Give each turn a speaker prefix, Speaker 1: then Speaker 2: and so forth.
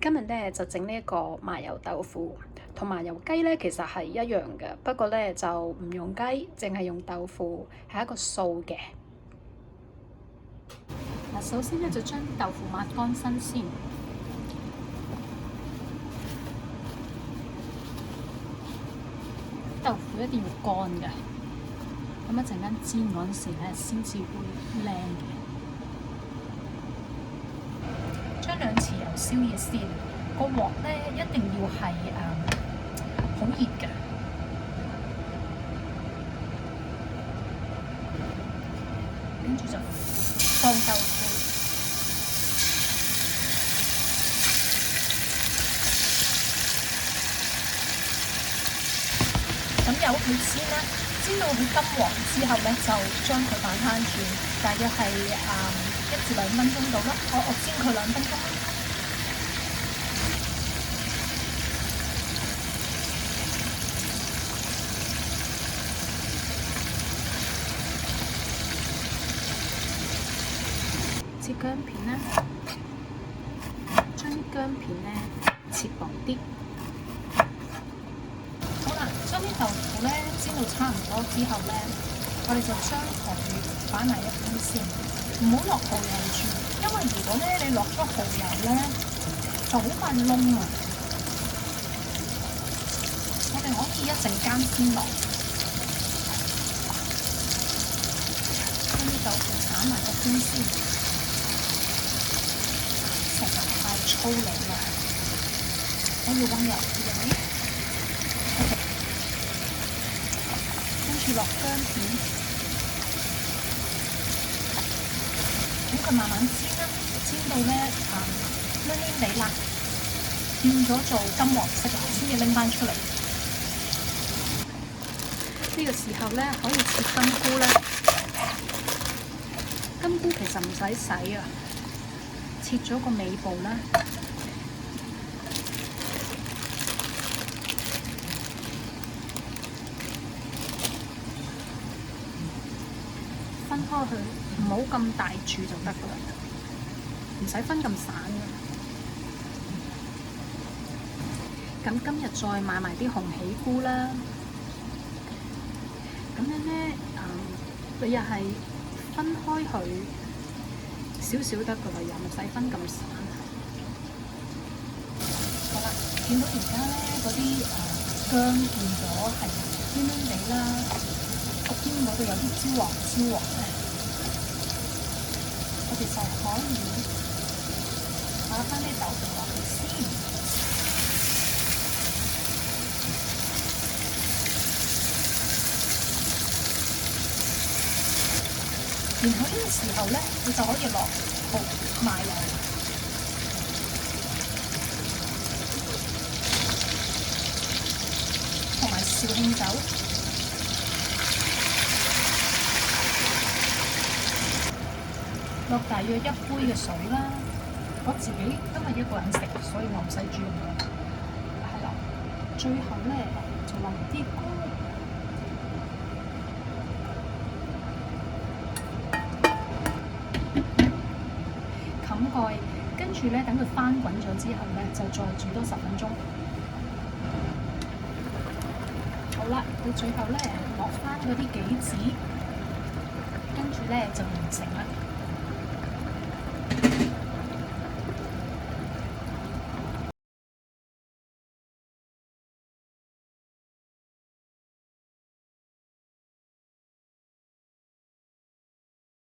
Speaker 1: 今日咧就整呢一個麻油豆腐，同麻油雞咧其實係一樣嘅，不過咧就唔用雞，淨係用豆腐，係一個素嘅。嗱，首先咧就將豆腐抹乾身先，豆腐一定要乾嘅，咁一陣間煎嗰陣時咧先至會靚嘅。將兩匙油燒熱先，個鑊咧一定要係好熱嘅。跟住就放豆腐，咁由佢煎啦，煎到佢金黃之後咧，就將佢擺攤住，大約係1至2分鐘到啦。我煎佢2分鐘啦。切薑片啦，將啲薑片咧切薄啲。好啦，將啲豆腐咧煎到差唔多之後咧，我哋就將佢擺埋一邊先，唔好落蠔油住，因為如果咧你落咗蠔油咧，就好快燶啊。我哋可以一陣間先落，將啲豆腐散埋一邊先。成日太粗魯啦，我要温柔啲嘅。跟住落薑片，咁佢慢慢煎啦，煎到咧燶燶地啦，變咗做金黃色啦，先至拎翻出嚟。呢個時候咧可以切金菇啦，金菇其實唔使洗啊。切咗個尾部啦，分開佢，唔好咁大柱就得㗎啦，唔使分咁散㗎。咁今日再買埋啲紅喜菇啦，咁樣咧，你又係分開佢。少少得㗎啦，又唔使分咁散。好啦，見到而家咧嗰啲薑變咗係黏黏地啦，個邊嗰度有啲焦黃咧，我哋就可以擺翻啲豆腐落去先。然後呢個時候咧，你就可以落麻油，同埋紹興酒，落大約1杯嘅水啦。我自己都係1個人食，所以我唔使煮咁多。係啦，最後咧就落啲菇。蓋，跟住咧等佢翻滾咗之後咧，就再煮多10分鐘。好啦，到最後咧落翻嗰啲杞子，跟住咧就完成啦。